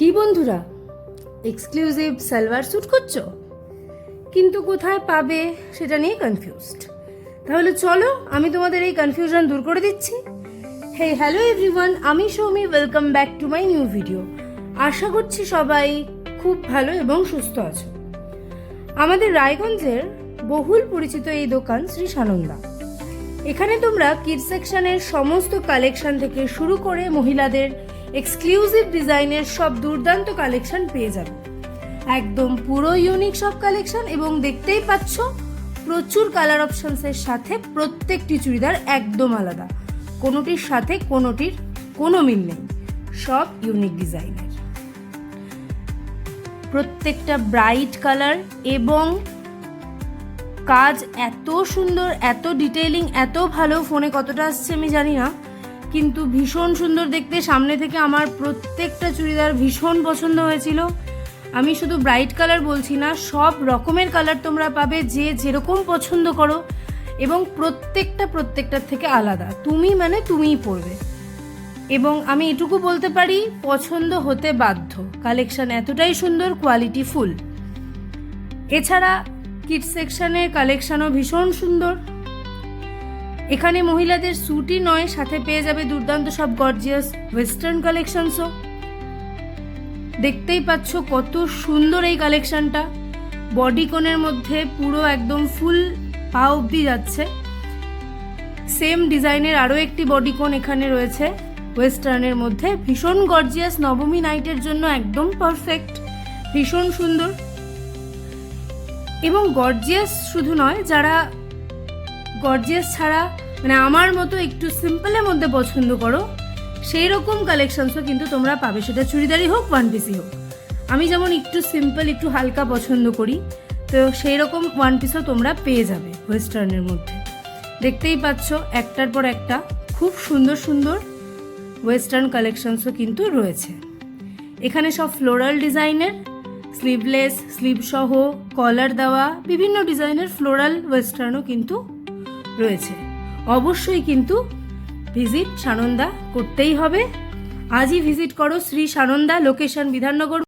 কি বন্ধুরা, exclusive salwar sweet করছো কিন্তু কোথায় পাবে সেটা নিয়ে কনফিউজড। তাহলে চলো আমি তোমাদের এই কনফিউশন দূর করে দিচ্ছি। হে হ্যালো এভরিওয়ান, আমি Soumi, welcome back to my new video. আশা করছি সবাই খুব ভালো এবং সুস্থ আছো। আমাদের রায়গঞ্জের বহুল পরিচিত এই দোকান শ্রী সানন্দা। এখানে তোমরা কিডস সেকশনের সমস্ত কালেকশন থেকে শুরু করে মহিলাদের এক্সক্লুসিভ ডিজাইনের সব দুর্দান্ত কালেকশন পেয়ে যাবে। একদম পুরো ইউনিক সব কালেকশন, এবং দেখতেই পাচ্ছ প্রচুর কালার অপশনসের সাথে প্রত্যেকটি চুড়িদার একদম আলাদা, কোনোটির সাথে কোনোটির কোনো মিল নেই, সব ইউনিক ডিজাইনের। প্রত্যেকটা ব্রাইট কালার এবং কাজ এত সুন্দর, এত ডিটেইলিং, এত ভালো। ফোনে কতটা আসছে আমি জানি না, কিন্তু ভীষণ সুন্দর দেখতে। সামনে থেকে আমার প্রত্যেকটা চুড়িদার ভীষণ পছন্দ হয়েছিল। আমি শুধু ব্রাইট কালার বলছি না, সব রকমের কালার তোমরা পাবে, যে যেরকম পছন্দ করো, এবং প্রত্যেকটার থেকে আলাদা। তুমি মানে তুমিই পরবে। এবং আমি এটুকু বলতে পারি, পছন্দ হতে বাধ্য। কালেকশন এতটাই সুন্দর, কোয়ালিটি ফুল। এছাড়া কিডস সেকশনের কালেকশনও ভীষণ সুন্দর। এখানে মহিলাদের স্যুটই নয়, সাথে পেয়ে যাবে দুর্দান্ত সব গর্জিয়াস ওয়েস্টার্ন কালেকশনসও। দেখতেই পাচ্ছ কত সুন্দর এই কালেকশনটা। বডি কোনের মধ্যে পুরো একদম ফুল পা অবধি যাচ্ছে। সেম ডিজাইনের আরও একটি বডি কোন এখানে রয়েছে ওয়েস্টার্নের মধ্যে, ভীষণ গর্জিয়াস। নবমী নাইটের জন্য একদম পারফেক্ট, ভীষণ সুন্দর। এবং গর্জিয়াস শুধু নয়, যারা গর্জিয়াস ছাড়া মানে আমার মতো একটু সিম্পলের মধ্যে পছন্দ করো, সেই রকম কালেকশনসও কিন্তু তোমরা পাবে, সেটা চুড়িদারই হোক, ওয়ান পিসই হোক। আমি যেমন একটু সিম্পল, একটু হালকা পছন্দ করি, তো সেই রকম ওয়ান পিসও তোমরা পেয়ে যাবে ওয়েস্টার্নের মধ্যে। দেখতেই পাচ্ছ একটার পর একটা খুব সুন্দর সুন্দর ওয়েস্টার্ন কালেকশনসও কিন্তু রয়েছে। এখানে সব ফ্লোরাল ডিজাইনের, স্লিভলেস, স্লিভ সহ, কলার দেওয়া বিভিন্ন ডিজাইনের ফ্লোরাল ওয়েস্টার্নও কিন্তু রয়েছে। অবশ্যই কিন্তু ভিজিট সানন্দা করতেই হবে। আজই ভিজিট করো শ্রী সানন্দা, লোকেশন বিধাননগর।